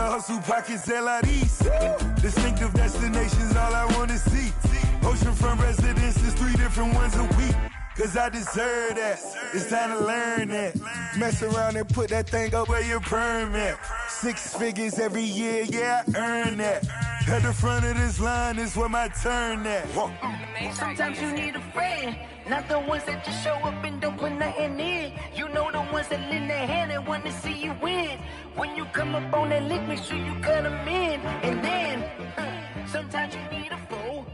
hustle pockets LIDs. Distinctive destinations, all I wanna see. Oceanfront residences, 3 different ones a week. Cause I deserve that. It's time to learn that. Mess around and put that thing up where your permit. 6 figures every year, yeah, I earn that. At the front of this line is where my turn at. Sometimes you need a friend, not the ones that just show up and don't put nothing in. You know the ones that lend their hand and want to see you win. When you come up on that lick, make sure you cut them in. And then, sometimes you need a fool.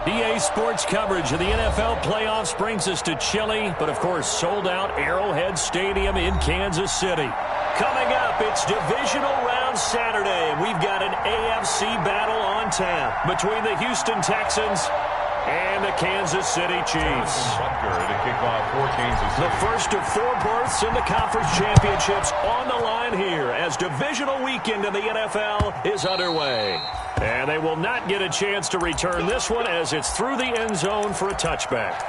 EA Sports coverage of the NFL playoffs brings us to chilly, but of course sold out Arrowhead Stadium in Kansas City. Coming up, it's divisional round Saturday, and we've got an AFC battle on tap between the Houston Texans and the Kansas City Chiefs. To kick off for Kansas City. The first of 4 berths in the conference championships on the line here as divisional weekend in the NFL is underway. And they will not get a chance to return this one as it's through the end zone for a touchback.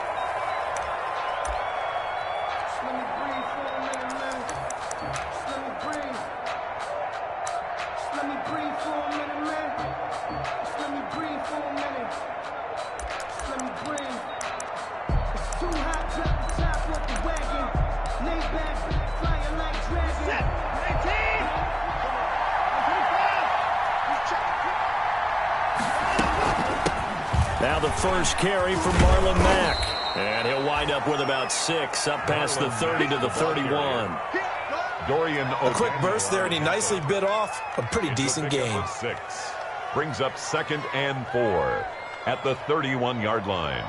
Now the first carry from Marlon Mack. And he'll wind up with about 6, up past the 30 to the 31. A quick burst there, and he nicely bit off a pretty decent game. 6 brings up 2nd and 4 at the 31-yard line.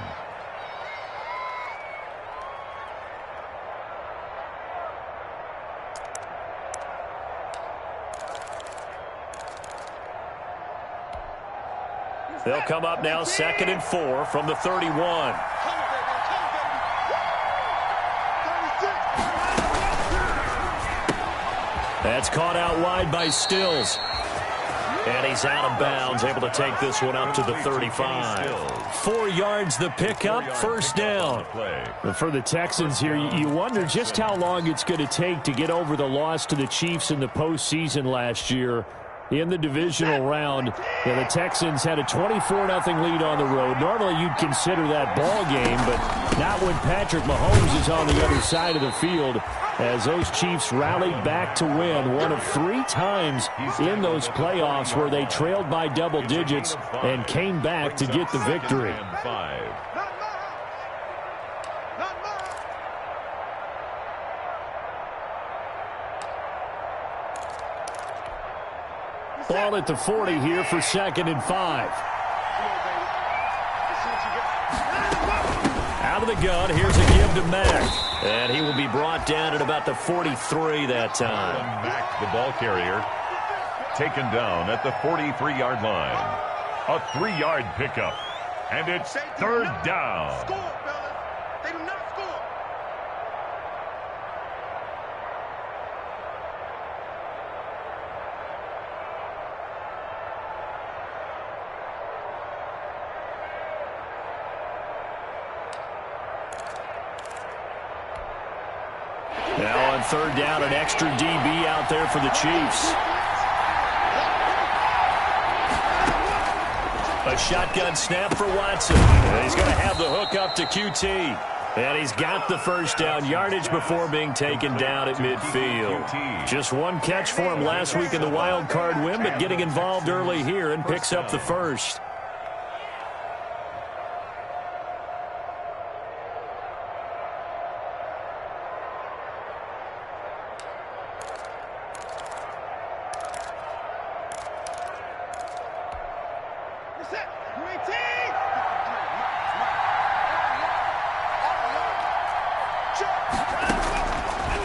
They'll come up now 2nd and 4 from the 31. That's caught out wide by Stills. And he's out of bounds, able to take this one up to the 35. 4 yards the pickup, first down. For the Texans here, you wonder just how long it's going to take to get over the loss to the Chiefs in the postseason last year. In the divisional round, the Texans had a 24-0 lead on the road. Normally, you'd consider that ball game, but not when Patrick Mahomes is on the other side of the field, as those Chiefs rallied back to win one of 3 times in those playoffs where they trailed by double digits and came back to get the victory. Ball at the 40 here for 2nd and 5. Out of the gun, here's a give to Mack. And he will be brought down at about the 43 that time. Mack, the ball carrier, taken down at the 43-yard line. A 3-yard pickup. And it's 3rd down. They do not score. Now on 3rd down, an extra DB out there for the Chiefs. A shotgun snap for Watson. And he's going to have the hook up to QT. And he's got the first down yardage before being taken down at midfield. Just 1 catch for him last week in the wild card win, but getting involved early here and picks up the first.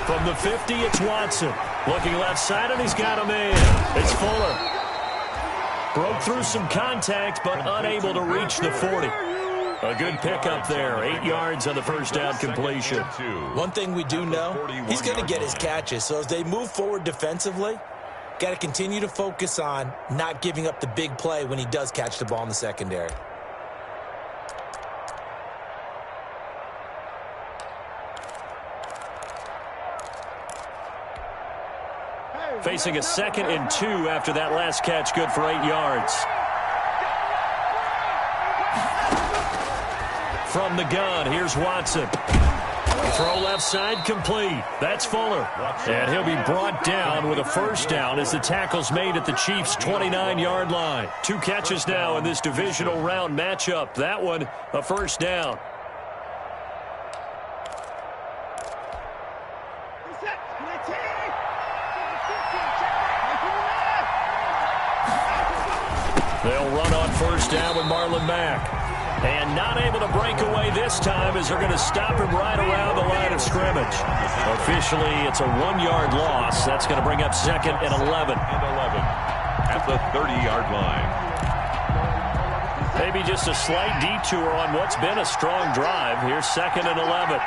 From the 50, it's Watson. Looking left side, and he's got a man. It's Fuller. Broke through some contact, but unable to reach the 40. A good pickup there. 8 yards on the first down completion. One thing we do know, he's going to get his catches. So as they move forward defensively, got to continue to focus on not giving up the big play when he does catch the ball in the secondary. Facing a 2nd and 2 after that last catch, good for 8 yards. From the gun, here's Watson. Throw left side, complete. That's Fuller. And he'll be brought down with a first down as the tackle's made at the Chiefs' 29-yard line. 2 catches now in this divisional round matchup. That one, a first down. They'll run on first down with Marlon Mack. And not able to break away this time as they're going to stop him right around the line of scrimmage. Officially, it's a 1-yard loss. That's going to bring up 2nd and 11. At the 30-yard line. Maybe just a slight detour on what's been a strong drive. Here's 2nd and 11.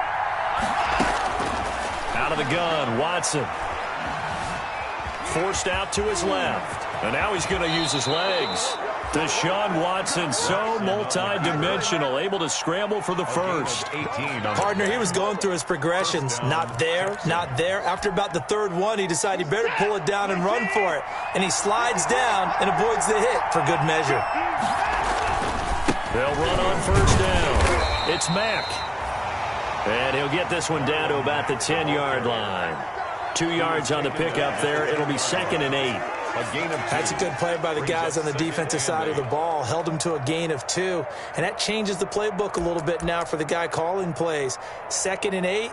Out of the gun, Watson. Forced out to his left. And now he's going to use his legs. Deshaun Watson, so multi-dimensional, able to scramble for the first. Partner, he was going through his progressions. Not there, not there. After about the 3rd one, he decided he better pull it down and run for it. And he slides down and avoids the hit for good measure. They'll run on first down. It's Mack. And he'll get this one down to about the 10-yard line. 2 yards on the pickup there. It'll be 2nd and 8. That's a good play by the guys on the defensive side of the ball. Held him to a gain of 2. And that changes the playbook a little bit now for the guy calling plays. 2nd and 8.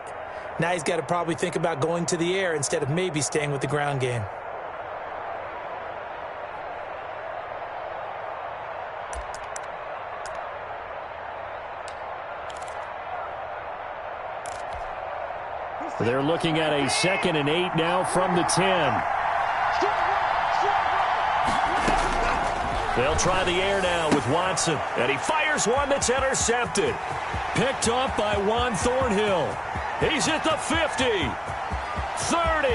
Now he's got to probably think about going to the air instead of maybe staying with the ground game. They're looking at a 2nd and 8 now from the 10. They'll try the air now with Watson. And he fires one that's intercepted. Picked off by Juan Thornhill. He's at the 50. 30.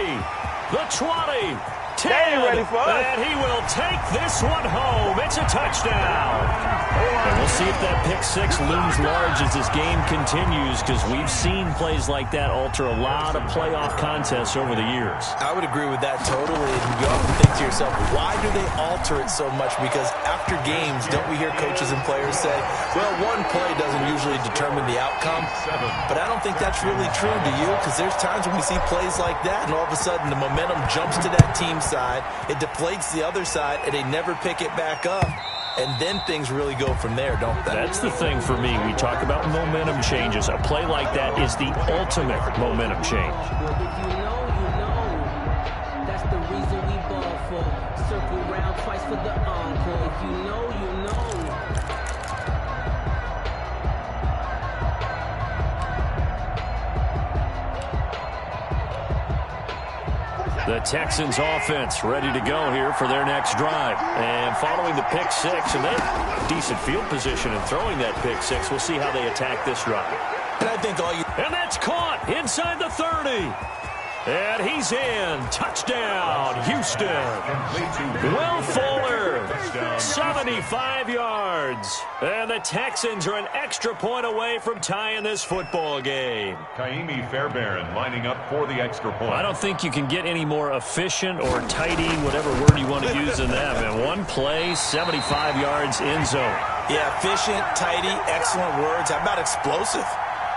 The 20. 10. And he will take this one home. It's a touchdown. And we'll see if that pick 6 looms large as this game continues, because we've seen plays like that alter a lot of playoff contests over the years. I would agree with that totally. And you often think to yourself, why do they alter it so much? Because after games, don't we hear coaches and players say, well, one play doesn't usually determine the outcome. But I don't think that's really true, do you? Because there's times when we see plays like that, and all of a sudden the momentum jumps to that team side, it deflates the other side, and they never pick it back up. And then things really go from there, don't they? That's the thing for me. We talk about momentum changes. A play like that is the ultimate momentum change. If you know, you know. That's the reason we ball for. Circle round twice for the encore. If you know, you know. The Texans offense ready to go here for their next drive. And following the pick 6, and they have decent field position in throwing that pick 6. We'll see how they attack this drive. And I think and that's caught inside the 30. And he's in. Touchdown, Houston. Will Fuller, 75 yards. And the Texans are an extra point away from tying this football game. Kaimi Fairbairn lining up for the extra point. I don't think you can get any more efficient or tidy, whatever word you want to use in that, man. One play, 75 yards, end zone. Yeah, efficient, tidy, excellent words. How about explosive?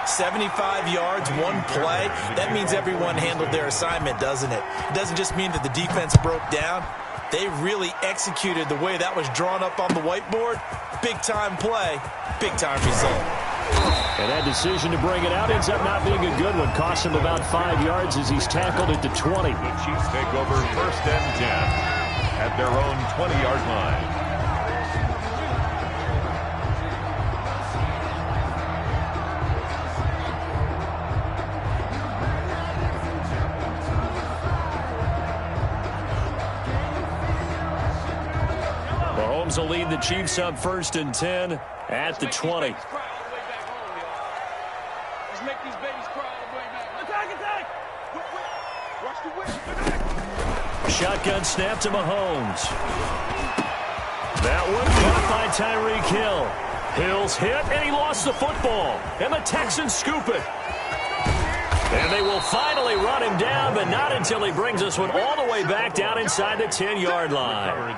75 yards, one play. That means everyone handled their assignment, doesn't it? It doesn't just mean that the defense broke down. They really executed the way that was drawn up on the whiteboard. Big-time play, big-time result. And that decision to bring it out ends up not being a good one. Cost him about 5 yards as he's tackled at the 20. The Chiefs take over 1st and 10 at their own 20-yard line. Mahomes will lead the Chiefs up 1st and 10 at the 20. Let's make these babies cry all the way back. Attack! Watch the whip. Shotgun snap to Mahomes. That one caught by Tyreek Hill. Hill's hit, and he lost the football. And the Texans scoop it. And they will finally run him down, but not until he brings this one all the way back down inside the 10-yard line.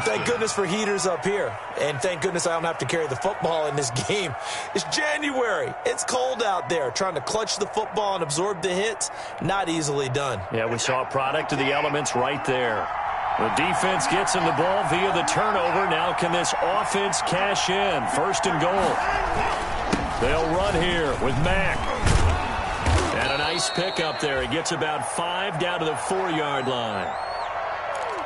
Thank goodness for heaters up here. And thank goodness I don't have to carry the football in this game. It's January. It's cold out there. Trying to clutch the football and absorb the hits, not easily done. Yeah, we saw a product of the elements right there. The defense gets him the ball via the turnover. Now can this offense cash in? First and goal. They'll run here with Mack. And a nice pickup there. He gets about 5 down to the 4-yard line.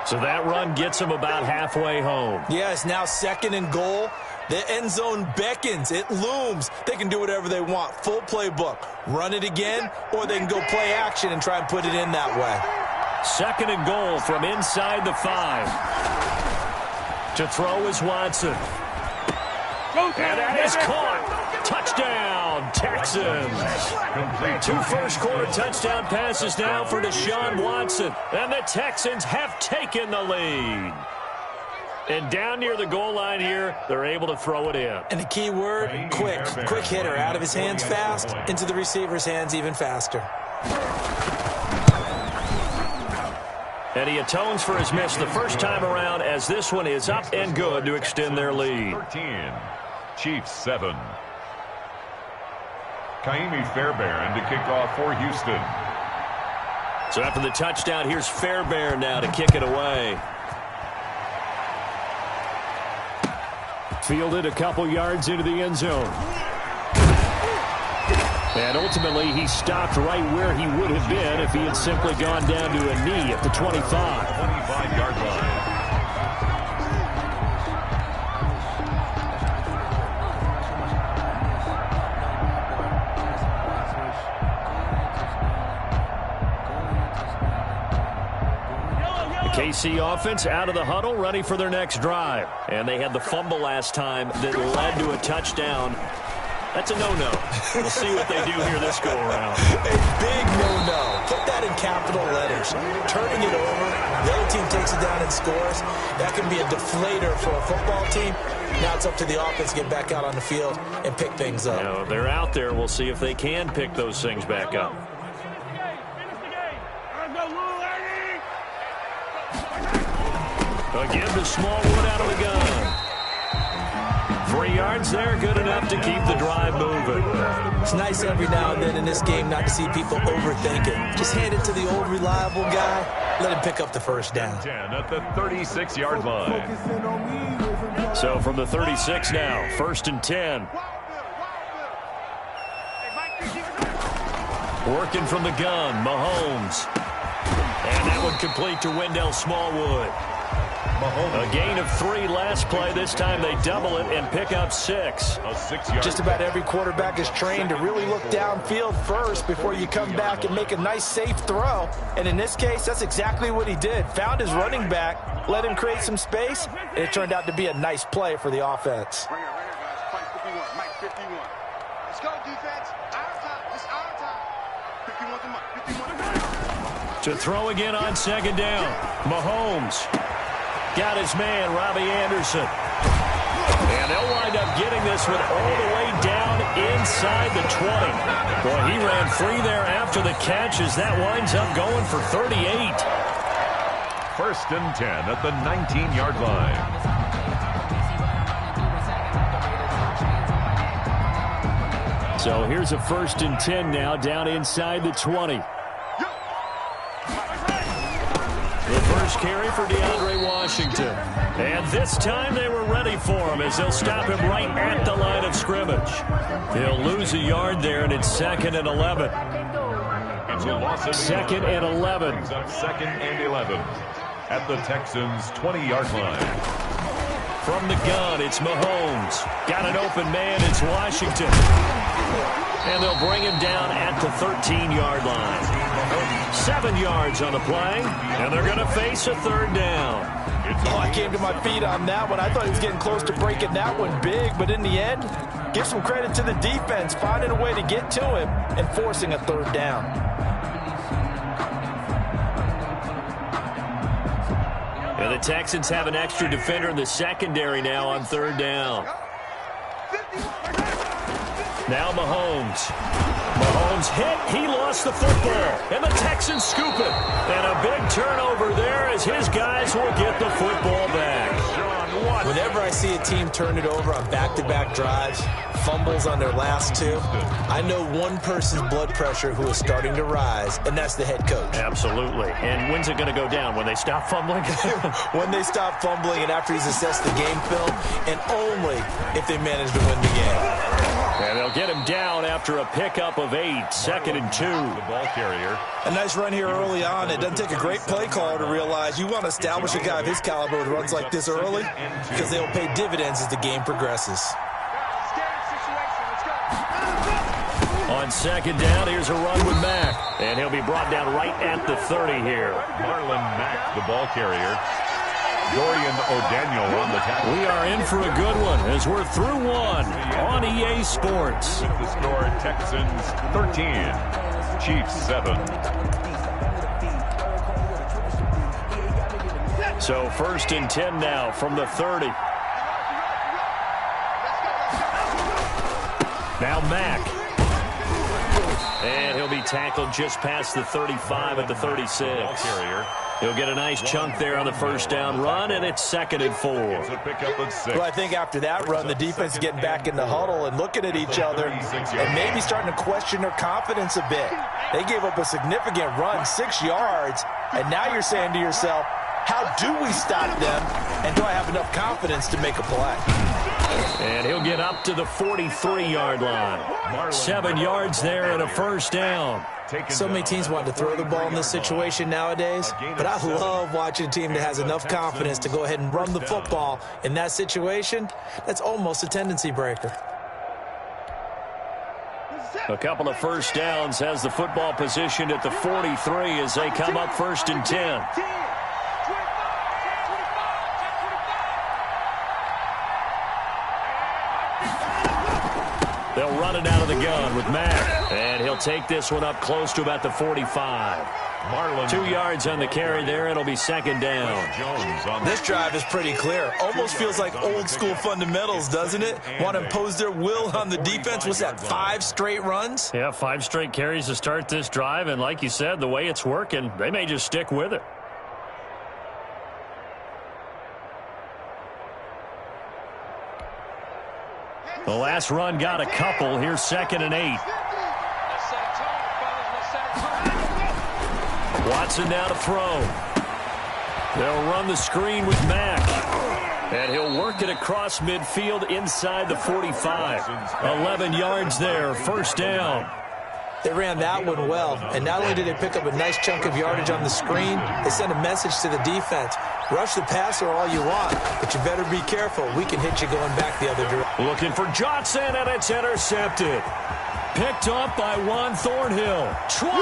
So that run gets him about halfway home. Yeah, it's now second and goal. The end zone beckons. It looms. They can do whatever they want. Full playbook. Run it again, or they can go play action and try and put it in that way. Second and goal from inside the 5. To throw is Watson. And that is caught. Touchdown, Texans. 2 first-quarter touchdown passes now for Deshaun Watson. And the Texans have taken the lead. And down near the goal line here, they're able to throw it in. And the key word, quick. Quick hitter. Out of his hands fast, into the receiver's hands even faster. And he atones for his miss the first time around, as this one is up and good to extend their lead. 13, Chiefs 7. Kaimi Fairbairn to kick off for Houston. So after the touchdown, here's Fairbairn now to kick it away. Fielded a couple yards into the end zone. And ultimately, he stopped right where he would have been if he had simply gone down to a knee at the 25. 25-yard line. KC offense out of the huddle, ready for their next drive. And they had the fumble last time that led to a touchdown. That's a no-no. We'll see what they do here this go-around. A big no-no. Put that in capital letters. Turning it over, the other team takes it down and scores. That can be a deflator for a football team. Now it's up to the offense to get back out on the field and pick things up. You know, they're out there. We'll see if they can pick those things back up. Again to Smallwood out of the gun. 3 yards there, good enough to keep the drive moving. It's nice every now and then in this game not to see people overthink it. Just hand it to the old reliable guy. Let him pick up the first down. 10 at the 36-yard line. So from the 36 now, first and 10. Working from the gun, Mahomes. And that one complete to Wendell Smallwood. A gain of 3 last play. This time they double it and pick up 6. Just about every quarterback is trained to really look downfield first before you come back and make a nice, safe throw. And in this case, that's exactly what he did. Found his running back, let him create some space, and it turned out to be a nice play for the offense. Bring it, guys. Fight 51. Mike 51. Let's go, defense. Our time. It's our time. 51 to Mike. 51 to Mike. To throw again on second down. Mahomes. Got his man, Robbie Anderson. And they'll wind up getting this one all the way down inside the 20. Boy, he ran free there after the catch as that winds up going for 38. First and 10 at the 19-yard line. So here's a first and 10 now down inside the 20. The first carry for DeAndre Washington. And this time they were ready for him as they'll stop him right at the line of scrimmage. They'll lose a yard there, and it's 2nd and 11. It's a loss of 2nd and 11. 2nd and 11 at the Texans' 20-yard line. From the gun, it's Mahomes. Got an open man, it's Washington. And they'll bring him down at the 13-yard line. 7 yards on the play, and they're going to face a 3rd down. Oh, I came to my feet on that one. I thought he was getting close to breaking that one big, but in the end, give some credit to the defense, finding a way to get to him and forcing a 3rd down. And the Texans have an extra defender in the secondary now on 3rd down. Now Mahomes. Mahomes hit. He lost the football. And the Texans scoop it. And a big turnover there as his guys will get the football back. Whenever I see a team turn it over on back-to-back drives, fumbles on their last two, I know one person's blood pressure who is starting to rise, and that's the head coach. Absolutely. And when's it going to go down? When they stop fumbling? When they stop fumbling and after he's assessed the game film, and only if they manage to win the game. And they'll get him down after a pickup of 8, 2nd and 2. The ball carrier. A nice run here early on. It doesn't take a great play caller to realize you want to establish a guy of his caliber with runs like this early because they'll pay dividends as the game progresses. On 2nd down, here's a run with Mack. And he'll be brought down right at the 30 here. Marlon Mack, the ball carrier. Dorian O'Daniel on the tackle. We are in for a good one as we're through one on EA Sports. With the score, Texans 13, Chiefs 7. So 1st and 10 now from the 30. Now Mack. And he'll be tackled just past the 35 at the 36. Ball carrier. He'll get a nice chunk there on the 1st down run, and it's 2nd and 4. It's a pickup of 6. Well, I think after that run, the defense is getting back in the huddle and looking at each other and maybe starting to question their confidence a bit. They gave up a significant run, 6 yards, and now you're saying to yourself, how do we stop them, and do I have enough confidence to make a play? And he'll get up to the 43-yard line. 7 yards there and a 1st down. So many teams want to throw the ball in this situation nowadays, but I love watching a team that has enough confidence to go ahead and run the football in that situation. That's almost a tendency breaker. A couple of 1st downs has the football positioned at the 43 as they come up 1st and 10. They'll run it out of the gun with Mack. And he'll take this one up close to about the 45. 2 yards on the carry there. It'll be 2nd down. This drive is pretty clear. Almost feels like old school fundamentals, doesn't it? Want to impose their will on the defense. What's that, 5 straight runs? Yeah, 5 straight carries to start this drive. And like you said, the way it's working, they may just stick with it. The last run got a couple. Here's 2nd and 8. Watson now to throw. They'll run the screen with Mack. And he'll work it across midfield inside the 45. 11 yards there, 1st down. They ran that one well, and not only did they pick up a nice chunk of yardage on the screen, they sent a message to the defense. Rush the passer all you want, but you better be careful. We can hit you going back the other direction. Looking for Johnson, and it's intercepted. Picked up by Juan Thornhill. 20.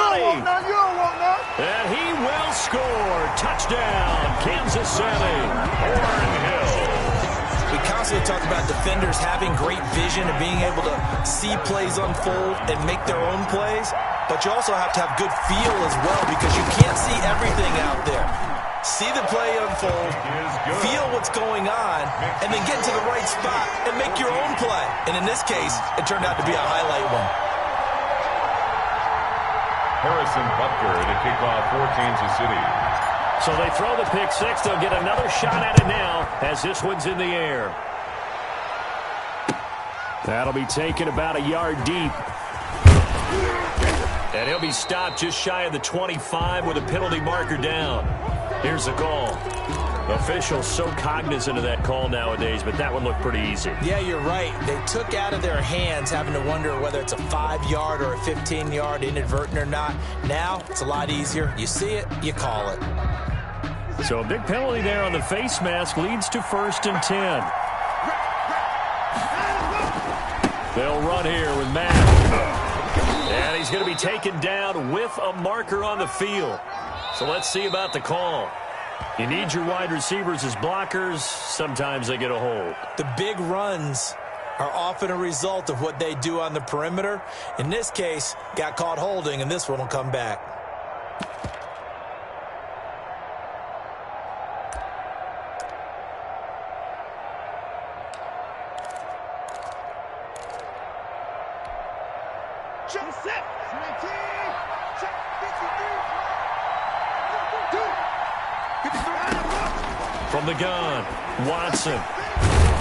And he will score. Touchdown, Kansas City. Thornhill. We constantly talk about defenders having great vision and being able to see plays unfold and make their own plays, but you also have to have good feel as well because you can't see everything out there. See the play unfold, feel what's going on, and then get to the right spot and make your own play. And in this case, it turned out to be a highlight one. Harrison Butker to kick off for Kansas City. So they throw the pick 6. They'll get another shot at it now as this one's in the air. That'll be taken about a yard deep. And he'll be stopped just shy of the 25 with a penalty marker down. Here's the call. Officials so cognizant of that call nowadays, but that one looked pretty easy. Yeah, you're right. They took out of their hands having to wonder whether it's a 5-yard or a 15-yard inadvertent or not. Now, it's a lot easier. You see it, you call it. So a big penalty there on the face mask leads to 1st and 10. They'll run here with Mack. And he's going to be taken down with a marker on the field. So let's see about the call. You need your wide receivers as blockers. Sometimes they get a hold. The big runs are often a result of what they do on the perimeter. In this case, got caught holding, and this one will come back. From the gun, Watson.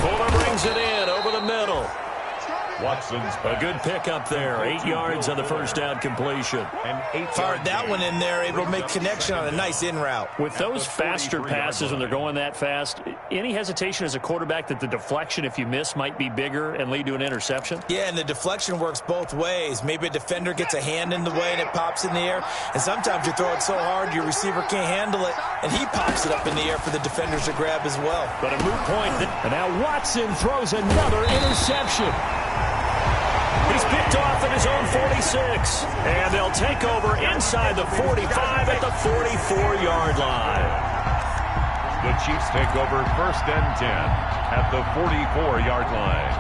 Fuller brings it in over the middle. Watson's A good pickup there. 8 yards on the first down completion. Fired that one in there, able to make connection on a nice in route. With those faster passes when they're going that fast, any hesitation as a quarterback that the deflection, if you miss, might be bigger and lead to an interception? Yeah, and the deflection works both ways. Maybe a defender gets a hand in the way and it pops in the air. And sometimes you throw it so hard your receiver can't handle it, and he pops it up in the air for the defenders to grab as well. But a moot point. And now Watson throws another interception. He's picked off at his own 46. And they'll take over inside the 45 at the 44-yard line. The Chiefs take over 1st and 10 at the 44-yard line.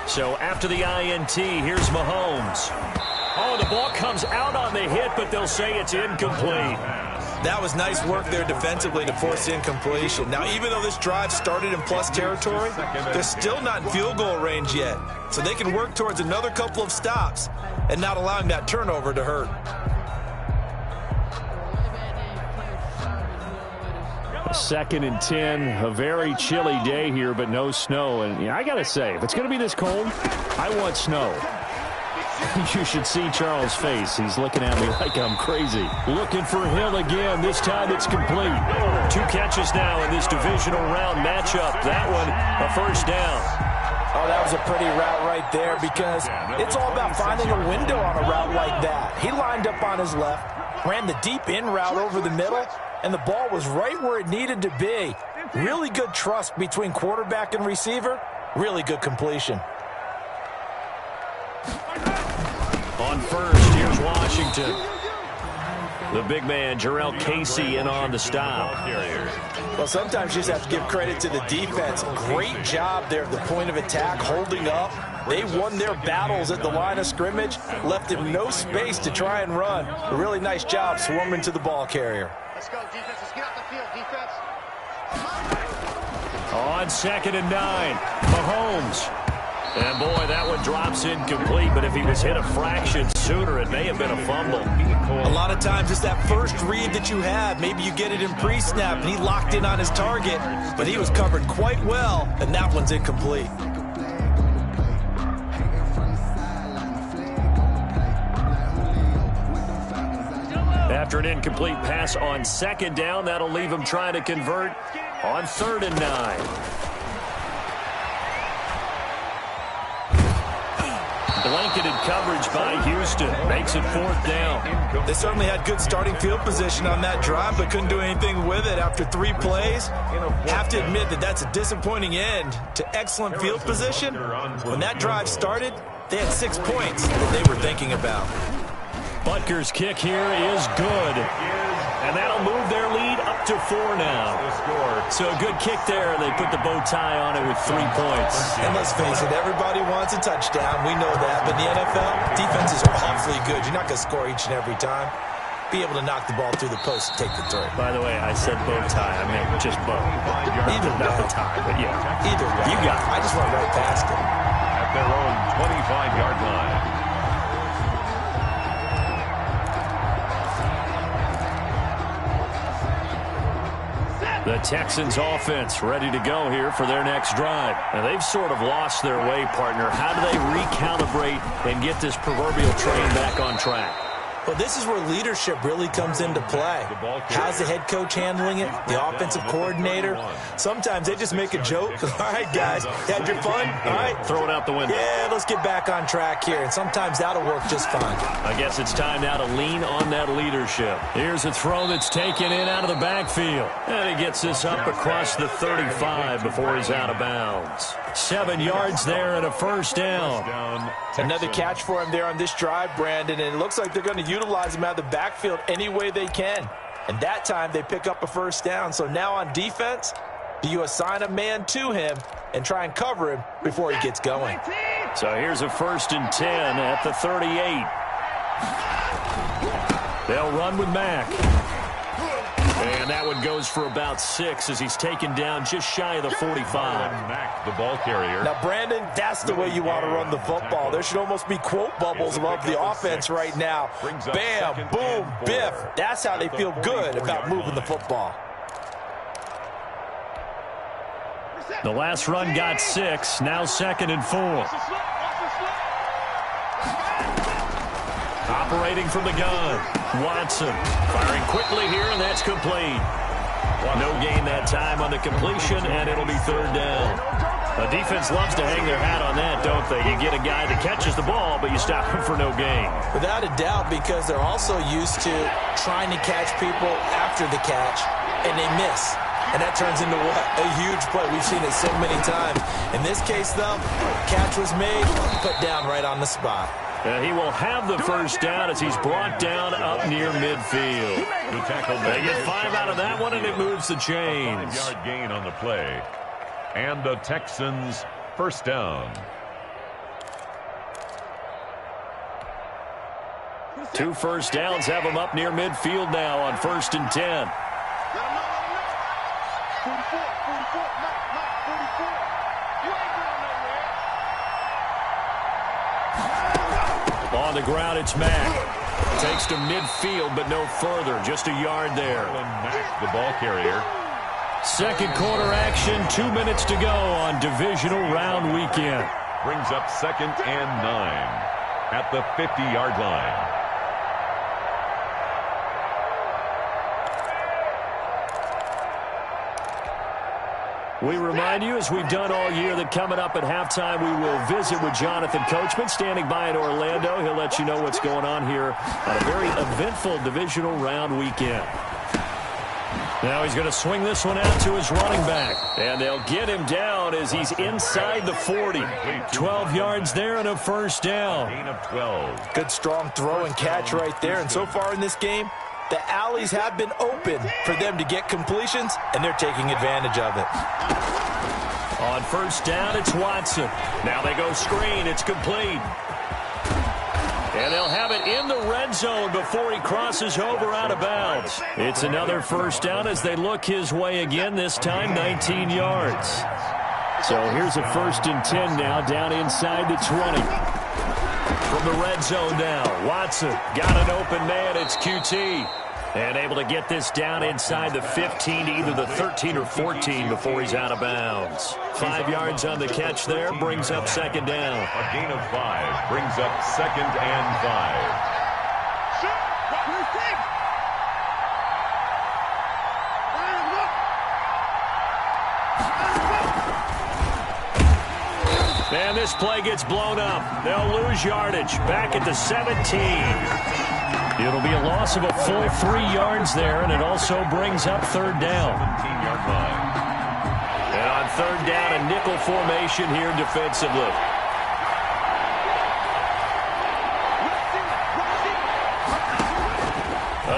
So after the INT, here's Mahomes. Oh, the ball comes out on the hit, but they'll say it's incomplete. That was nice work there defensively to force incompletion. Now, even though this drive started in plus territory, they're still not in field goal range yet. So they can work towards another couple of stops and not allowing that turnover to hurt. 2nd and 10, a very chilly day here, but no snow. And I got to say, if it's going to be this cold, I want snow. You should see Charles' face. He's looking at me like I'm crazy. Looking for Hill again. This time it's complete. 2 catches now in this divisional round matchup. That one, a first down. Oh, that was a pretty route right there because it's all about finding a window on a route like that. He lined up on his left, ran the deep in route over the middle, and the ball was right where it needed to be. Really good trust between quarterback and receiver. Really good completion. On first, here's Washington. The big man, Jarrell Casey, in on the stop. Well, sometimes you just have to give credit to the defense. Great job there at the point of attack, holding up. They won their battles at the line of scrimmage, left him no space to try and run. A really nice job swarming to the ball carrier. Let's go, defense. Let's get out the field, defense. On 2nd and 9, Mahomes. And, boy, that one drops incomplete, but if he was hit a fraction sooner, it may have been a fumble. A lot of times it's that first read that you have. Maybe you get it in pre-snap, and he locked in on his target, but he was covered quite well, and that one's incomplete. After an incomplete pass on 2nd down, that'll leave him trying to convert on 3rd and 9. Blanketed coverage by Houston. Makes it 4th down. They certainly had good starting field position on that drive, but couldn't do anything with it after 3 plays. Have to admit that that's a disappointing end to excellent field position. When that drive started, they had 6 points that they were thinking about. Butker's kick here is good. And that'll move their lead up to 4 now. So a good kick there. They put the bow tie on it with 3 points. And let's face it, everybody wants a touchdown. We know that. But in the NFL, defenses are awfully good. You're not going to score each and every time. Be able to knock the ball through the post and take the throw. By the way, I said bow tie. I meant just bow. Either not the tie, but yeah. Either way. You got it. I just went right past it. At their own 25-yard line. The Texans offense ready to go here for their next drive. And they've sort of lost their way, partner. How do they recalibrate and get this proverbial train back on track? Well, this is where leadership really comes into play. How's the head coach handling it? The offensive coordinator? Sometimes they just make a joke. All right, guys, you had your fun? All right. Throw it out the window. Yeah, let's get back on track here. And sometimes that'll work just fine. I guess it's time now to lean on that leadership. Here's a throw that's taken in out of the backfield. And he gets this up across the 35 before he's out of bounds. 7 yards there and a first down. Another catch for him there on this drive, Brandon, and it looks like they're going to utilize him out of the backfield any way they can. And that time they pick up a first down. So now on defense, do you assign a man to him and try and cover him before he gets going? So here's a 1st and 10 at the 38. They'll run with Mack. And that one goes for about 6 as he's taken down just shy of the 45. Mack, the ball carrier. Now, Brandon, that's the way you want to run the football. There should almost be quote bubbles above the offense right now. Bam, boom, biff. That's how they feel good about moving the football. The last run got 6, now 2nd and 4. Operating from the gun, Watson firing quickly here, and that's complete. No gain that time on the completion, and it'll be 3rd down. The defense loves to hang their hat on that, don't they? You get a guy that catches the ball, but you stop him for no gain. Without a doubt, because they're also used to trying to catch people after the catch, and they miss. And that turns into what? A huge play. We've seen it so many times. In this case, though, catch was made, put down right on the spot. He will have the 1st down as he's brought down up near midfield. They get 5 out of that one, and it moves the chains. 5-yard gain on the play. And the Texans 1st down. 2 first downs have them up near midfield now on 1st and 10. 44, 44, Mike, 44. You ain't going nowhere. On the ground, it's Mack. Takes to midfield, but no further. Just a yard there. Mack, the ball carrier. 2nd quarter action, 2 minutes to go on divisional round weekend. Brings up 2nd and 9 at the 50-yard line. We remind you, as we've done all year, that coming up at halftime, we will visit with Jonathan Coachman, standing by in Orlando. He'll let you know what's going on here on a very eventful divisional round weekend. Now he's going to swing this one out to his running back. And they'll get him down as he's inside the 40. 12 yards there and a 1st down. Gain of 12. Good strong throw and catch right there. And so far in this game, the alleys have been open for them to get completions, and they're taking advantage of it. On 1st down, it's Watson. Now they go screen. It's complete. And they'll have it in the red zone before he crosses over out of bounds. It's another 1st down as they look his way again, this time 19 yards. So here's a 1st and 10 now, down inside the 20. From the red zone now, Watson got an open man. It's QT. And able to get this down inside the 15 to either the 13 or 14 before he's out of bounds. 5 yards on the catch there, brings up 2nd down. A gain of 5 brings up 2nd and 5. And this play gets blown up. They'll lose yardage. Back at the 17. It'll be a loss of a full 3 yards there, and it also brings up 3rd down. 17-yard line. And on 3rd down, a nickel formation here defensively.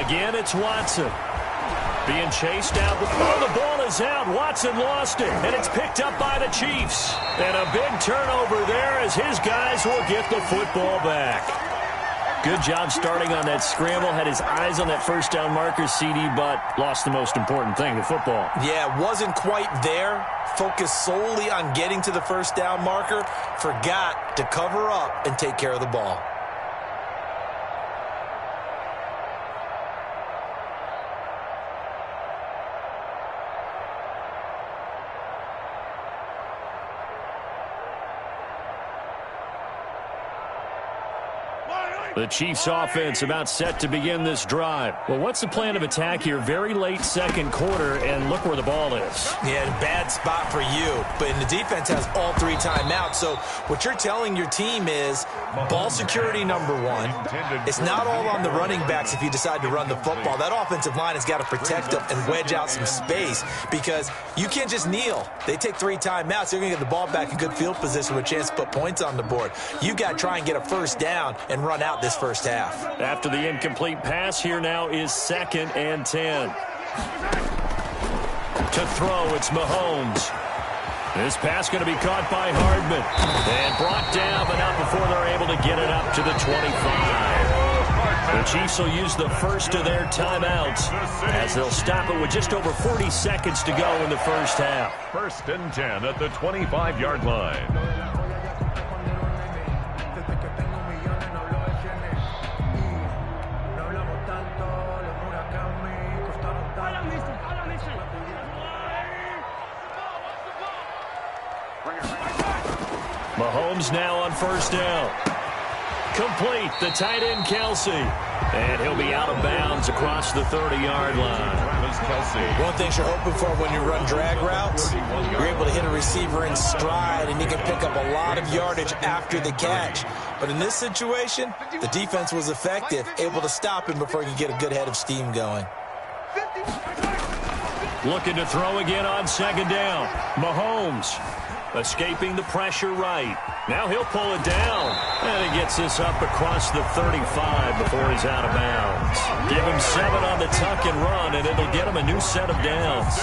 Again, it's Watson. Being chased out. Oh, the ball is out. Watson lost it, and it's picked up by the Chiefs. And a big turnover there as his guys will get the football back. Good job starting on that scramble. Had his eyes on that 1st down marker, CD, but lost the most important thing, the football. Yeah, wasn't quite there. Focused solely on getting to the 1st down marker. Forgot to cover up and take care of the ball. The Chiefs offense about set to begin this drive. Well, what's the plan of attack here? Very late 2nd quarter, and look where the ball is. Yeah, bad spot for you. But the defense has all 3 timeouts. So what you're telling your team is ball security number 1. It's not all on the running backs if you decide to run the football. That offensive line has got to protect them and wedge out some space because you can't just kneel. They take 3 timeouts. They're going to get the ball back in good field position with a chance to put points on the board. You got to try and get a 1st down and run out this 1st half. After the incomplete pass, here now is 2nd and 10. To throw, it's Mahomes. This pass going to be caught by Hardman. And brought down, but not before they're able to get it up to the 25. The Chiefs will use the first of their timeouts as they'll stop it with just over 40 seconds to go in the first half. 1st and 10 at the 25-yard line. Mahomes now on 1st down. Complete, the tight end Kelsey. And he'll be out of bounds across the 30-yard line. One thing you're hoping for when you run drag routes, you're able to hit a receiver in stride and he can pick up a lot of yardage after the catch. But in this situation, the defense was effective, able to stop him before he could get a good head of steam going. Looking to throw again on 2nd down. Mahomes escaping the pressure right. Now he'll pull it down. And he gets this up across the 35 before he's out of bounds. Give him 7 on the tuck and run, and it'll get him a new set of downs.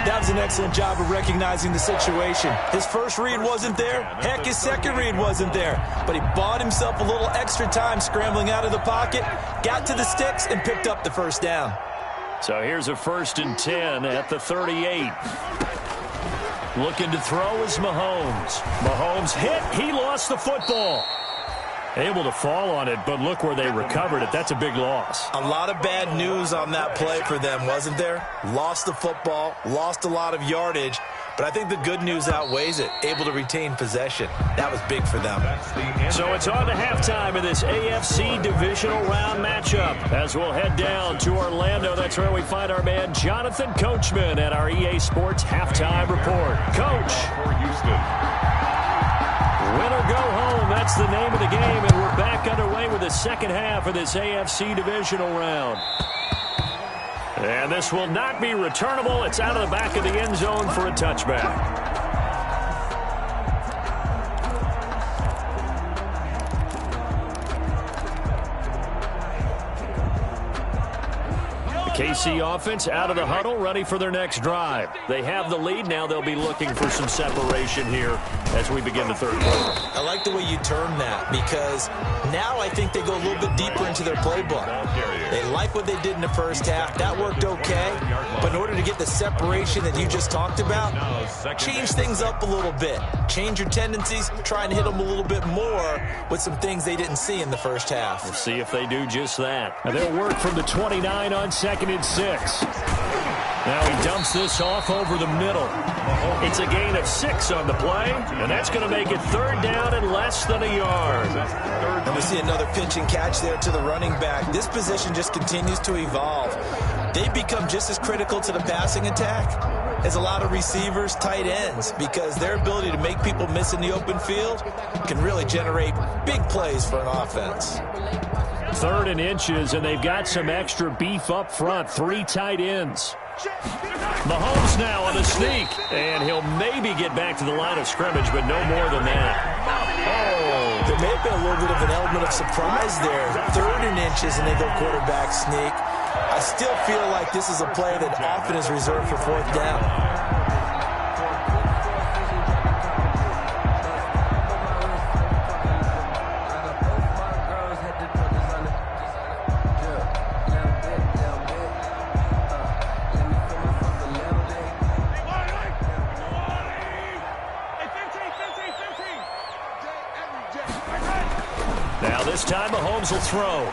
That was an excellent job of recognizing the situation. His first read wasn't there. Heck, his second read wasn't there. But he bought himself a little extra time scrambling out of the pocket, got to the sticks, and picked up the 1st down. So here's a 1st and 10 at the 38. Looking to throw is Mahomes. Mahomes hit. He lost the football. Able to fall on it, but look where they recovered it. That's a big loss. A lot of bad news on that play for them, wasn't there? Lost the football, lost a lot of yardage, but I think the good news outweighs it. Able to retain possession. That was big for them. So it's on to halftime of this AFC divisional round matchup as we'll head down to Orlando. That's where we find our man Jonathan Coachman at our EA Sports Halftime Report. Coach. For Houston. Win or go home, that's the name of the game, and we're back underway with the second half of this AFC divisional round. And this will not be returnable. It's out of the back of the end zone for a touchback. KC offense out of the huddle, ready for their next drive. They have the lead. Now they'll be looking for some separation here as we begin the third quarter. I like the way you term that because now I think they go a little bit deeper into their playbook. They like what they did in the first half. That worked okay. But in order to get the separation that you just talked about, change things up a little bit. Change your tendencies. Try and hit them a little bit more with some things they didn't see in the first half. We'll see if they do just that. And they'll work from the 29 on 2nd and 6. Now he dumps this off over the middle. It's a gain of 6 on the play, and that's going to make it 3rd down and less than a yard. And we see another pitch and catch there to the running back. This position just continues to evolve. They become just as critical to the passing attack as a lot of receivers, tight ends, because their ability to make people miss in the open field can really generate big plays for an offense. 3rd and inches, and they've got some extra beef up front. 3 tight ends. Mahomes now on the sneak, and he'll maybe get back to the line of scrimmage, but no more than that. Oh, there may have been a little bit of an element of surprise there. 3rd and inches, and they go quarterback sneak. I still feel like this is a play that often is reserved for 4th down. Now this time Mahomes will throw.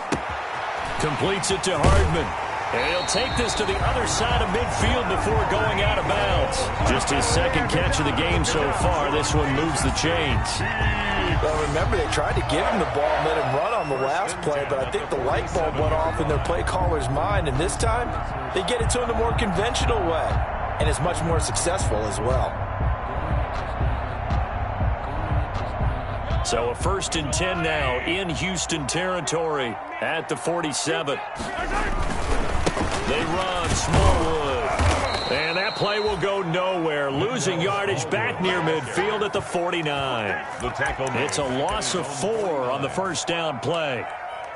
Completes it to Hardman. And he'll take this to the other side of midfield before going out of bounds. Just his 2nd catch of the game so far. This one moves the chains. Well, remember, they tried to give him the ball and let him run on the last play, but I think the light bulb went off in their play caller's mind, and this time they get it to him the more conventional way, and it's much more successful as well. So a 1st and 10 now in Houston territory at the 47. They run Smallwood. And that play will go nowhere. Losing yardage back near midfield at the 49. It's a loss of 4 on the 1st down play.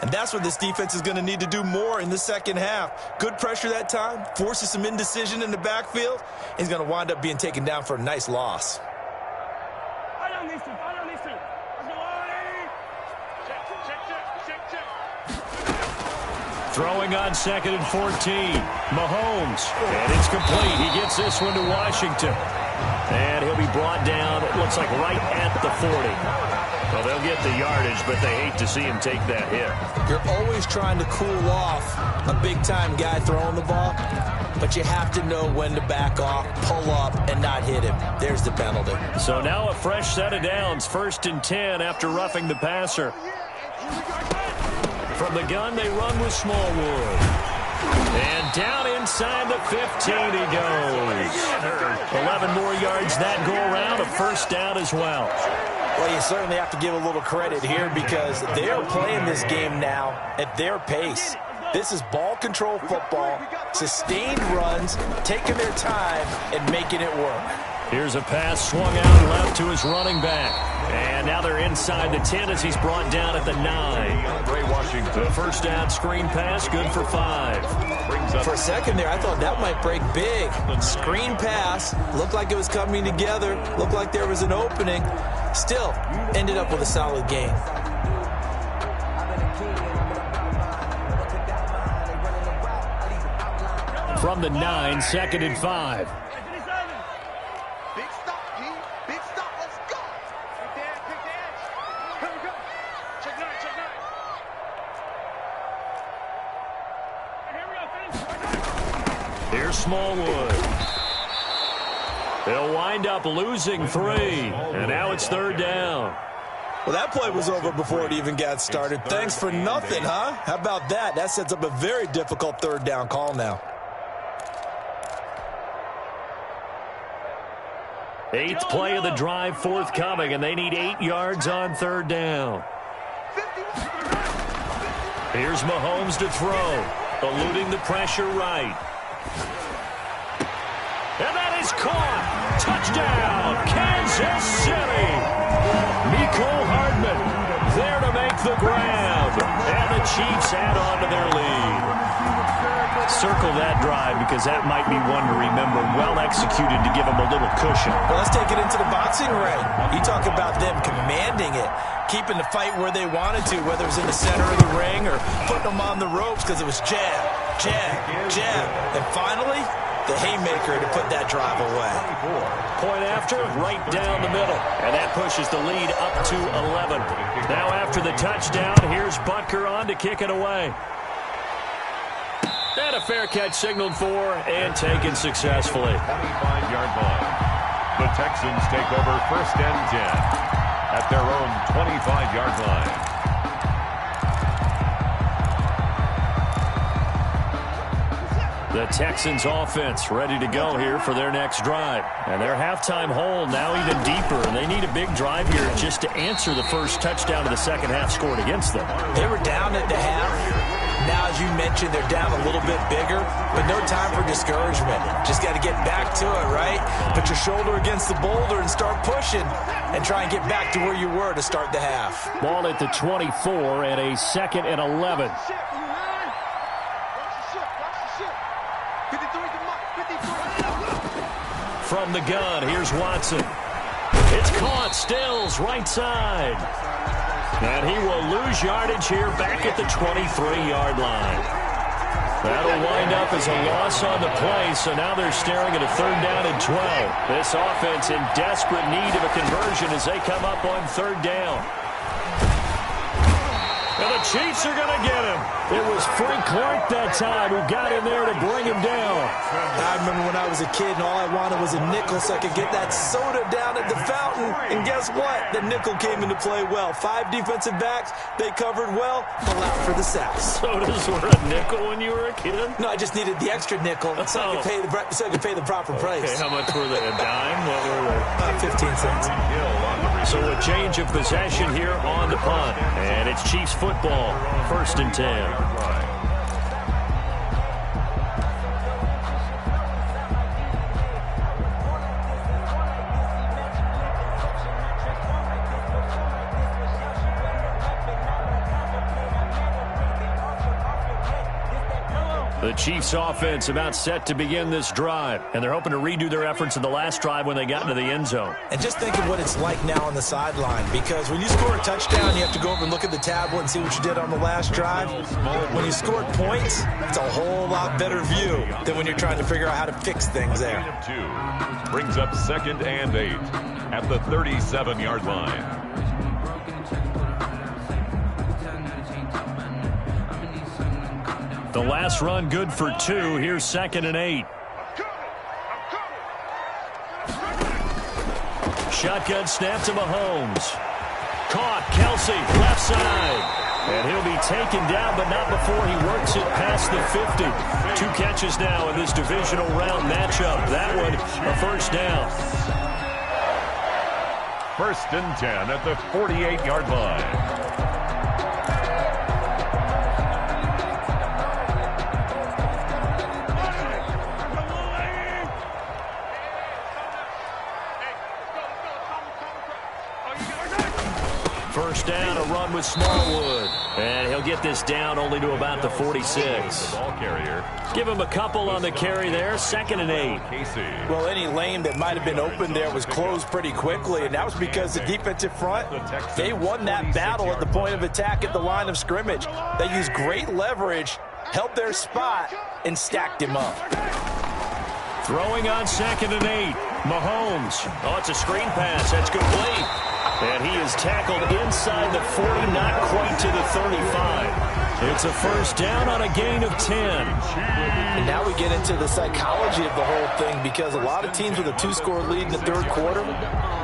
And that's what this defense is going to need to do more in the second half. Good pressure that time, forces some indecision in the backfield. He's going to wind up being taken down for a nice loss. Throwing on 2nd and 14. Mahomes. And it's complete. He gets this one to Washington. And he'll be brought down, it looks like, right at the 40. Well, they'll get the yardage, but they hate to see him take that hit. You're always trying to cool off a big-time guy throwing the ball, but you have to know when to back off, pull up, and not hit him. There's the penalty. So now a fresh set of downs, 1st and 10 after roughing the passer. From the gun, they run with Smallwood. And down inside the 15 he goes. 11 more yards that go around, a first down as well. Well, you certainly have to give a little credit here because they are playing this game now at their pace. This is ball control football, sustained runs, taking their time, and making it work. Here's a pass swung out left to his running back. And now they're inside the 10 as he's brought down at the 9. Ray Washington. The first down screen pass, good for 5. For a second there, I thought that might break big. Screen pass, looked like it was coming together, looked like there was an opening. Still, ended up with a solid game. From the 9, 2nd and 5. Big stop, P. Big stop. Let's go. Quick dance. Here we go. Check 9, check 9. Here we go. Finish. Here's Smallwood. They'll wind up losing 3. And now it's 3rd down. Well, that play was over before it even got started. Thanks for nothing, huh? How about that? That sets up a very difficult 3rd down call now. 8th play of the drive forthcoming, and they need 8 yards on 3rd down. Here's Mahomes to throw, eluding the pressure right. And that is caught. Touchdown, Kansas City. Mecole Hardman there to make the grab. And the Chiefs add on to their lead. Circle that drive because that might be one to remember. Well executed to give them a little cushion. Well, let's take it into the boxing ring. You talk about them commanding it, keeping the fight where they wanted to, whether it was in the center of the ring or putting them on the ropes because it was jab, jab, jab. And finally, the haymaker to put that drive away. Point after, right down the middle. And that pushes the lead up to 11. Now after the touchdown, here's Butker on to kick it away. And a fair catch signaled for and taken successfully. 25-yard line. The Texans take over 1st and 10 at their own 25-yard line. The Texans offense ready to go here for their next drive. And their halftime hole now even deeper. And they need a big drive here just to answer the first touchdown of the second half scored against them. They were down at the half. Now, as you mentioned, they're down a little bit bigger, but no time for discouragement. Just got to get back to it, right? Put your shoulder against the boulder and start pushing and try and get back to where you were to start the half. Ball at the 24 and a 2nd and 11. From the gun, here's Watson. It's caught, Stills, right side. And he will lose yardage here back at the 23-yard line. That'll wind up as a loss on the play, so now they're staring at a 3rd down and 12. This offense in desperate need of a conversion as they come up on 3rd down. And the Chiefs are going to get him. It was Frank Clark that time who got in there to bring him down. I remember when I was a kid and all I wanted was a nickel so I could get that soda down at the fountain. And guess what? The nickel came into play well. 5 defensive backs, they covered well. Allowed for the sacks. Sodas were a nickel when you were a kid? No, I just needed the extra nickel so I could pay the proper price. Okay, how much were they? A dime? What were they? 15 cents. So a change of possession here on the punt. And it's Chiefs football, 1st and 10. The Chiefs offense about set to begin this drive, and they're hoping to redo their efforts in the last drive when they got into the end zone. And just think of what it's like now on the sideline, because when you score a touchdown, you have to go over and look at the tablet and see what you did on the last drive. When you scored points, it's a whole lot better view than when you're trying to figure out how to fix things there. Two brings up 2nd and 8 at the 37-yard line. The last run good for 2. Here's 2nd and 8. Shotgun snap to Mahomes. Caught. Kelsey, left side. And he'll be taken down, but not before he works it past the 50. 2 catches now in this divisional round matchup. That one, a first down. 1st and 10 at the 48-yard line. First down, a run with Smallwood. And he'll get this down only to about the 46. The ball carrier. Give him a couple on the carry there. 2nd and 8. Well, any lane that might have been open there was closed pretty quickly, and that was because the defensive front, they won that battle at the point of attack at the line of scrimmage. They used great leverage, held their spot, and stacked him up. Throwing on 2nd and 8. Mahomes. Oh, it's a screen pass. That's complete. And he is tackled inside the 40, not quite to the 35. It's a first down on a gain of 10. And now we get into the psychology of the whole thing, because a lot of teams with a 2-score lead in the 3rd quarter,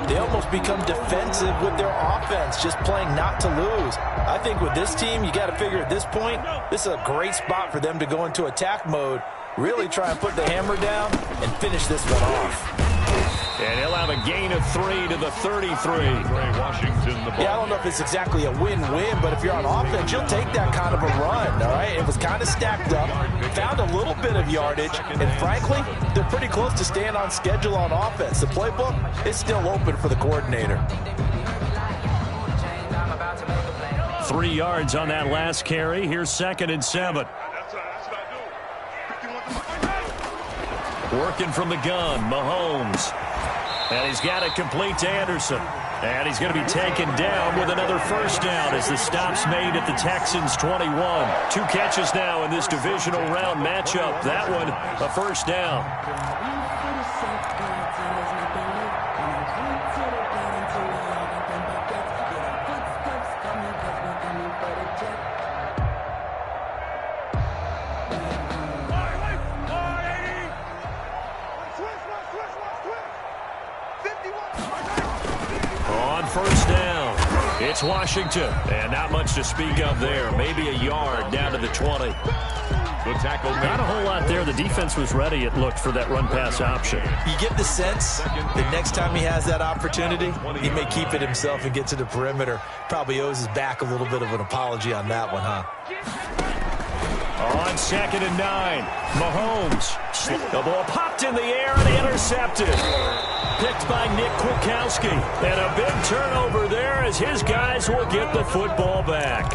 they almost become defensive with their offense, just playing not to lose. I think with this team, you got to figure at this point, this is a great spot for them to go into attack mode, really try and put the hammer down and finish this one off. And he'll have a gain of 3 to the 33. Washington, the ball. Yeah, I don't know if it's exactly a win-win, but if you're on offense, you'll take that kind of a run, all right? It was kind of stacked up, found a little bit of yardage, and frankly, they're pretty close to staying on schedule on offense. The playbook is still open for the coordinator. 3 yards on that last carry. Here's 2nd and 7. Working from the gun, Mahomes. And he's got it complete to Anderson. And he's going to be taken down with another first down as the stop's made at the Texans' 21. 2 catches now in this divisional round matchup. That one, a first down. First down. It's Washington. And not much to speak of there. Maybe a yard down to the 20. The tackle. Not a whole lot there. The defense was ready, it looked, for that run-pass option. You get the sense that next time he has that opportunity, he may keep it himself and get to the perimeter. Probably owes his back a little bit of an apology on that one, huh? On 2nd and 9, Mahomes. The ball popped in the air and intercepted. Picked by Nick Kwiatkowski. And a big turnover there as his guys will get the football back.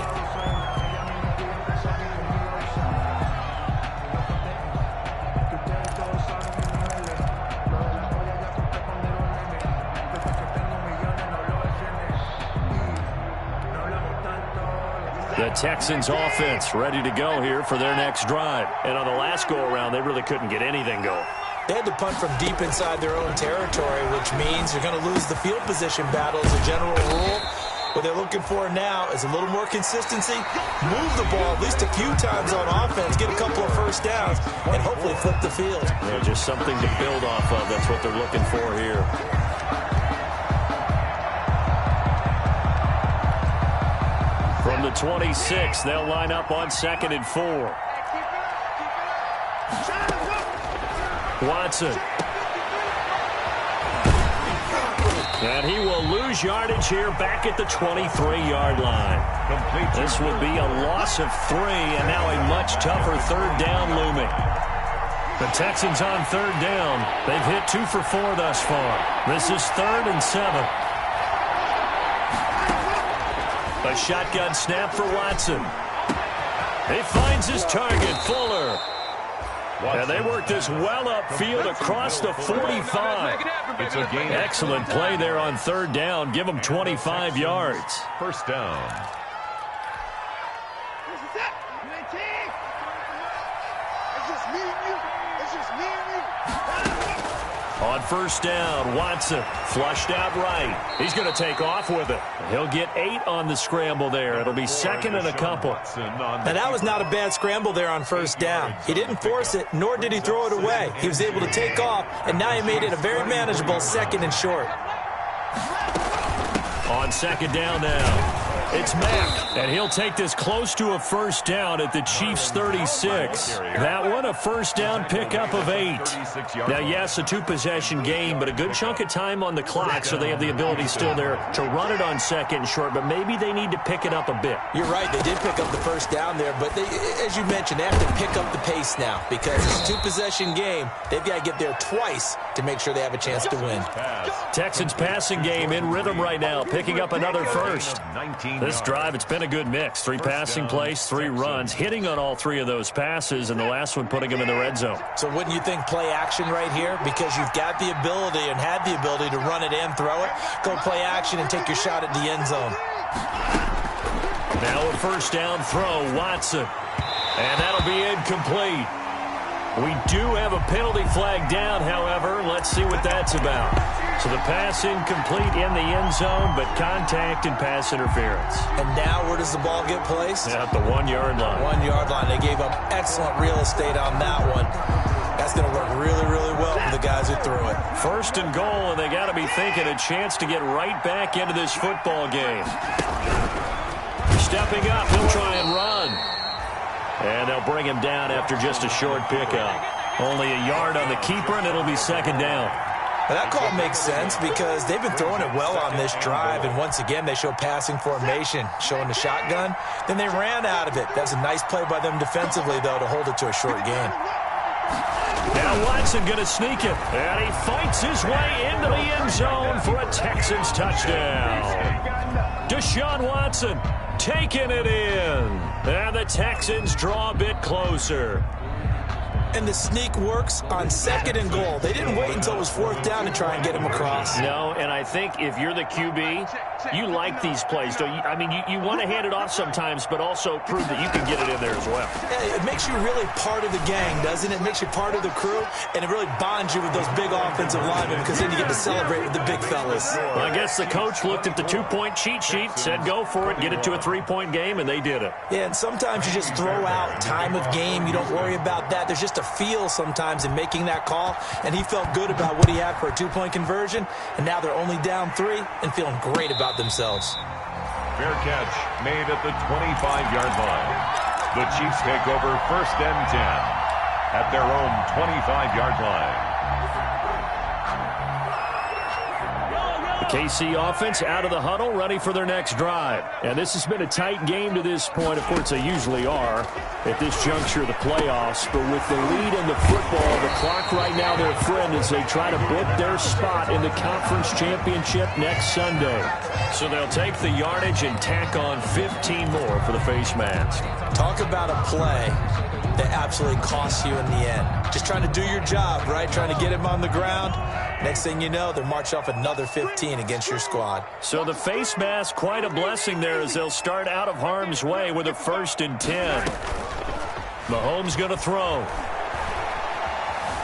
The Texans offense ready to go here for their next drive. And on the last go-around, they really couldn't get anything going. They had to punt from deep inside their own territory, which means you're going to lose the field position battle as a general rule. What they're looking for now is a little more consistency, move the ball at least a few times on offense, get a couple of first downs, and hopefully flip the field. Yeah, just something to build off of. That's what they're looking for here. From the 26, they'll line up on 2nd and 4. Watson. And he will lose yardage here back at the 23-yard line. This would be a loss of 3, and now a much tougher 3rd down looming. The Texans on 3rd down. They've hit 2 for 4 thus far. This is 3rd and 7. A shotgun snap for Watson. He finds his target, Fuller. And they work this well upfield across the 45. It's a gain. Excellent play there on third down. Give them 25 yards. First down. On first down, Watson flushed out right. He's going to take off with it. He'll get 8 on the scramble there. It'll be second and a couple. Now, that was not a bad scramble there on first down. He didn't force it, nor did he throw it away. He was able to take off, and now he made it a very manageable second and short. On second down now, it's Mack, and he'll take this close to a first down at the Chiefs' 36. That one, a first down pickup of 8. Now, yes, a 2-possession game, but a good chunk of time on the clock, so they have the ability still there to run it on second and short, but maybe they need to pick it up a bit. You're right, they did pick up the first down there, but as you mentioned, they have to pick up the pace now because it's a 2-possession game. They've got to get there twice to make sure they have a chance to win. Texans passing game in rhythm right now, picking up another first. This drive, it's been a good mix. 3 passing plays, 3 runs, hitting on all 3 of those passes, and the last one putting them in the red zone. So wouldn't you think play action right here? Because you've got the ability and had the ability to run it and throw it. Go play action and take your shot at the end zone. Now a first down throw, Watson. And that'll be incomplete. We do have a penalty flag down, however. Let's see what that's about. So the pass incomplete in the end zone, but contact and pass interference. And now where does the ball get placed? At the 1-yard line. 1-yard line. They gave up excellent real estate on that one. That's going to work really, really well for the guys who threw it. First and goal, and they got to be thinking a chance to get right back into this football game. Stepping up, he'll try and run. And they'll bring him down after just a short pickup. Only a yard on the keeper, and it'll be second down. Well, that call makes sense because they've been throwing it well on this drive, and once again, they show passing formation, showing the shotgun. Then they ran out of it. That's a nice play by them defensively, though, to hold it to a short gain. Now Watson going to sneak it, and he fights his way into the end zone for a Texans touchdown. Deshaun Watson taking it in, and the Texans draw a bit closer. And the sneak works on second and goal. They didn't wait until it was fourth down to try and get him across. No, and I think if you're the QB, you like these plays, don't you? I mean, you want to hand it off sometimes, but also prove that you can get it in there as well. Yeah, it makes you really part of the gang, doesn't it? It makes you part of the crew, and it really bonds you with those big offensive linemen because then you get to celebrate with the big fellas. Well, I guess the coach looked at the 2-point cheat sheet, said go for it, get it to a 3-point game, and they did it. Yeah, and sometimes you just throw out time of game. You don't worry about that. There's just a feel sometimes in making that call, and he felt good about what he had for a 2-point conversion, and now they're only down 3 and feeling great about themselves. Fair catch made at the 25-yard line. The Chiefs take over first and 10 at their own 25-yard line. The KC offense out of the huddle, ready for their next drive. And this has been a tight game to this point. Of course, they usually are at this juncture of the playoffs. But with the lead in the football, the clock right now their friend as they try to book their spot in the conference championship next Sunday. So they'll take the yardage and tack on 15 more for the face mask. Talk about a play that absolutely costs you in the end. Just trying to do your job, right? Trying to get him on the ground. Next thing you know, they'll march off another 15 against your squad. So the face mask, quite a blessing there as they'll start out of harm's way with a 1st and 10. Mahomes going to throw.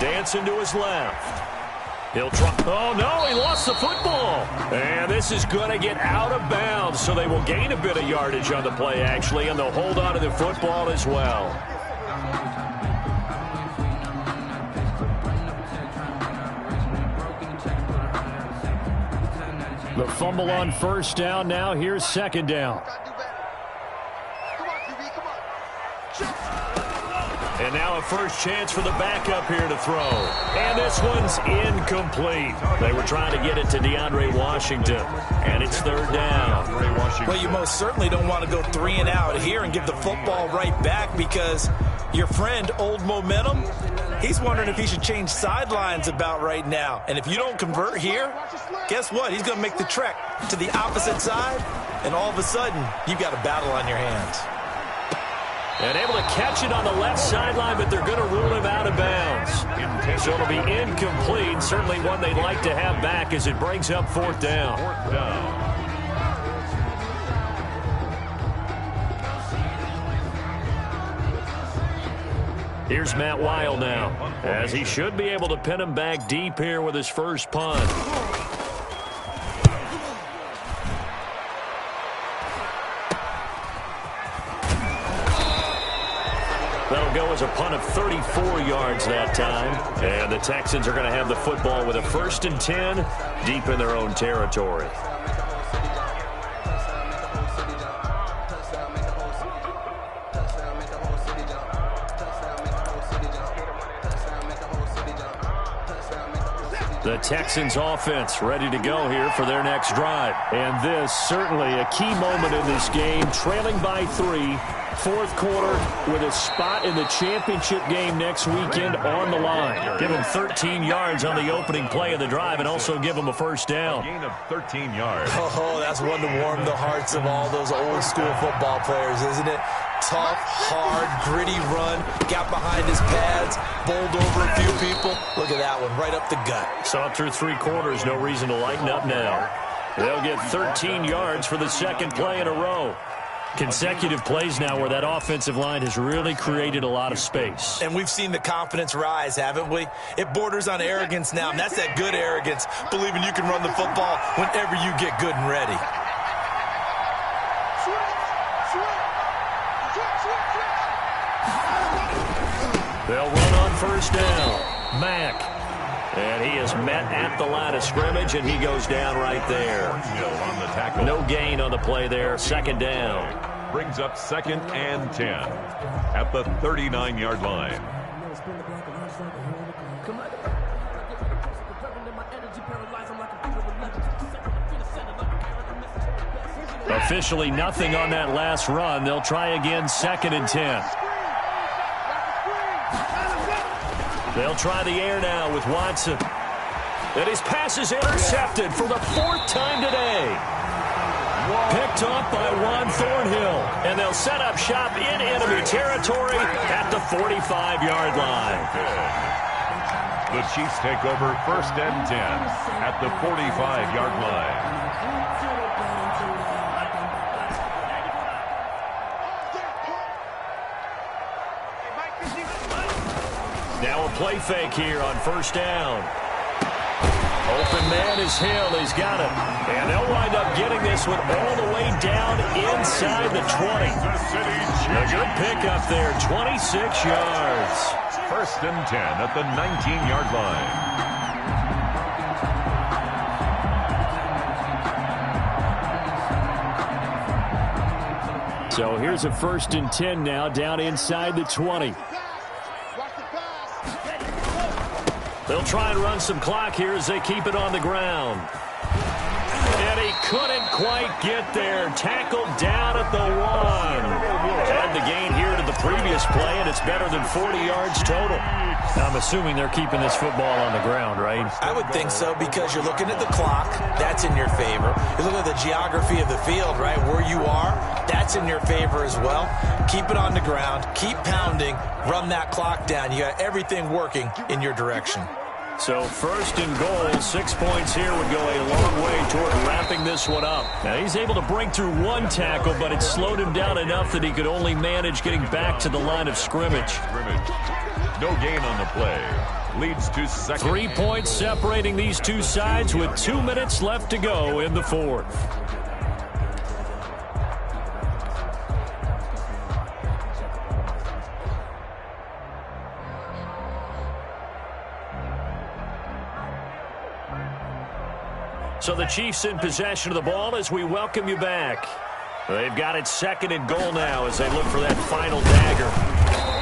Dancing to his left. He'll try. Oh, no, he lost the football. And this is going to get out of bounds, so they will gain a bit of yardage on the play, actually, and they'll hold on to the football as well. The fumble on first down. Now here's second down. And now a first chance for the backup here to throw. And this one's incomplete. They were trying to get it to DeAndre Washington. And it's third down. Well, you most certainly don't want to go 3 and out here and give the football right back because your friend, Old Momentum, he's wondering if he should change sidelines about right now. And if you don't convert here, guess what? He's going to make the trek to the opposite side, and all of a sudden, you've got a battle on your hands. And able to catch it on the left sideline, but they're going to rule him out of bounds. So it'll be incomplete. Certainly one they'd like to have back as it brings up fourth down. Here's Matt Weil now, as he should be able to pin him back deep here with his first punt. That'll go as a punt of 34 yards that time. And the Texans are going to have the football with a 1st and 10 deep in their own territory. The Texans offense ready to go here for their next drive. And this certainly a key moment in this game, trailing by 3. Fourth quarter with a spot in the championship game next weekend on the line. Give them 13 yards on the opening play of the drive and also give them a first down. Gain of 13 yards. Oh, that's one to warm the hearts of all those old school football players, isn't it? Tough, hard, gritty run. Got behind his pads, bowled over a few people. Look at that one, right up the gut. Saw it through 3 quarters, no reason to lighten up now. They'll get 13 yards for the second play in a row. Consecutive plays now where that offensive line has really created a lot of space. And we've seen the confidence rise, haven't we? It borders on arrogance now, and that's that good arrogance, believing you can run the football whenever you get good and ready. They'll run on first down. Mack. And he is met at the line of scrimmage, and he goes down right there. No gain on the play there. Second down. Brings up 2nd and 10 at the 39-yard line. Officially nothing on that last run. They'll try again, 2nd and 10. They'll try the air now with Watson. And his pass is intercepted for the 4th time today. Picked off by Juan Thornhill. And they'll set up shop in enemy territory at the 45-yard line. The Chiefs take over 1st and 10 at the 45-yard line. Now a play fake here on first down. Open man is Hill. He's got it. And they'll wind up getting this one all the way down inside the 20. A good pickup there, 26 yards. 1st and 10 at the 19-yard line. So here's a 1st and 10 now down inside the 20. They'll try and run some clock here as they keep it on the ground. And he couldn't quite get there. Tackled down at the 1. Had the gain here to the previous play, and it's better than 40 yards total. I'm assuming they're keeping this football on the ground, right? I would think so, because you're looking at the clock. That's in your favor. You're looking at the geography of the field, right? Where you are, that's in your favor as well. Keep it on the ground. Keep pounding. Run that clock down. You got everything working in your direction. So 1st and goal, 6 points here would go a long way toward wrapping this one up. Now he's able to break through 1 tackle, but it slowed him down enough that he could only manage getting back to the line of scrimmage. No gain on the play. Leads to 2nd. 3 points separating these two sides with 2 minutes left to go in the 4th. So the Chiefs in possession of the ball as we welcome you back. They've got it 2nd and goal now as they look for that final dagger.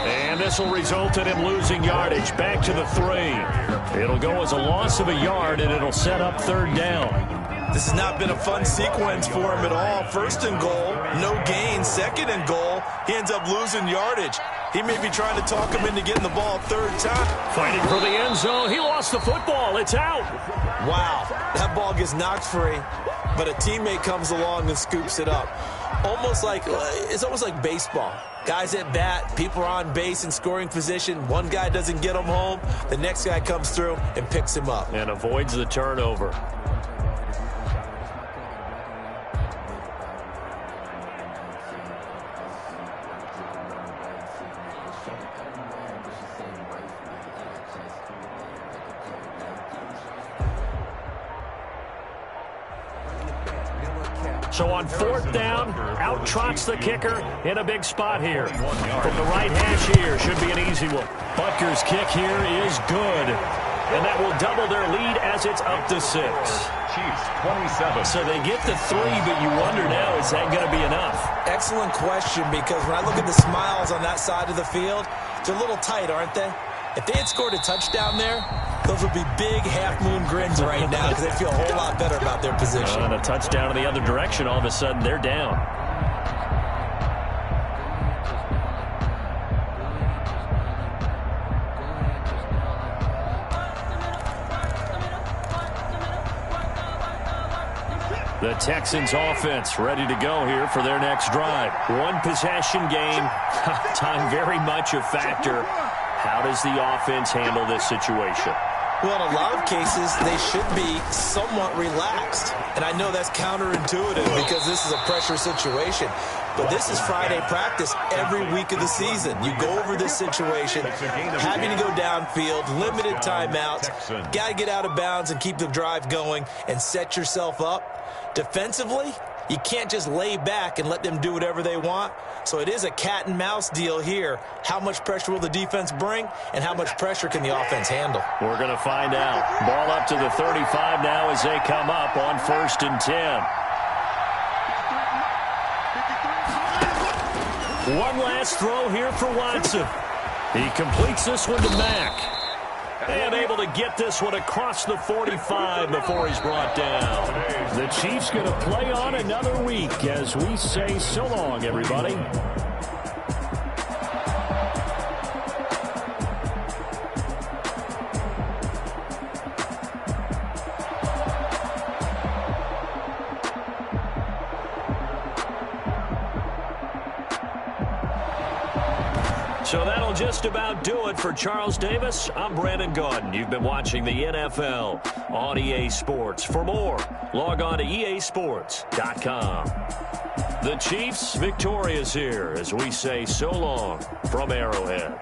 And this will result in him losing yardage back to the 3. It'll go as a loss of a yard, and it'll set up 3rd down. This has not been a fun sequence for him at all. 1st and goal, no gain. 2nd and goal, he ends up losing yardage. He may be trying to talk him into getting the ball 3rd time. Fighting for the end zone. He lost the football. It's out. Wow, that ball gets knocked free, but a teammate comes along and scoops it up. Almost like, it's almost like baseball. Guys at bat, people are on base in scoring position. One guy doesn't get him home. The next guy comes through and picks him up. And avoids the turnover. So on fourth down, out trots the kicker in a big spot here. From the right hash here, should be an easy one. Butker's kick here is good. And that will double their lead as it's up to 6. Chiefs 27. So they get the 3, but you wonder now, is that going to be enough? Excellent question, because when I look at the smiles on that side of the field, they're a little tight, aren't they? If they had scored a touchdown there, those would be big half-moon grins right now because they feel a whole lot better about their position. And a touchdown in the other direction, all of a sudden they're down. The Texans offense ready to go here for their next drive. One possession game. Time very much a factor. How does the offense handle this situation? Well, in a lot of cases, they should be somewhat relaxed. And I know that's counterintuitive because this is a pressure situation. But this is Friday practice every week of the season. You go over this situation, having to go downfield, limited timeouts, got to get out of bounds and keep the drive going and set yourself up. Defensively, you can't just lay back and let them do whatever they want. So it is a cat and mouse deal here. How much pressure will the defense bring, and how much pressure can the offense handle? We're going to find out. Ball up to the 35 now as they come up on 1st and 10. One last throw here for Watson. He completes this one to Mack. And able to get this one across the 45 before he's brought down. The Chiefs going to play on another week as we say so long, everybody. So that'll just about do it for Charles Davis. I'm Brandon Gaudin. You've been watching the NFL on EA Sports. For more, log on to easports.com. The Chiefs victorious here as we say so long from Arrowhead.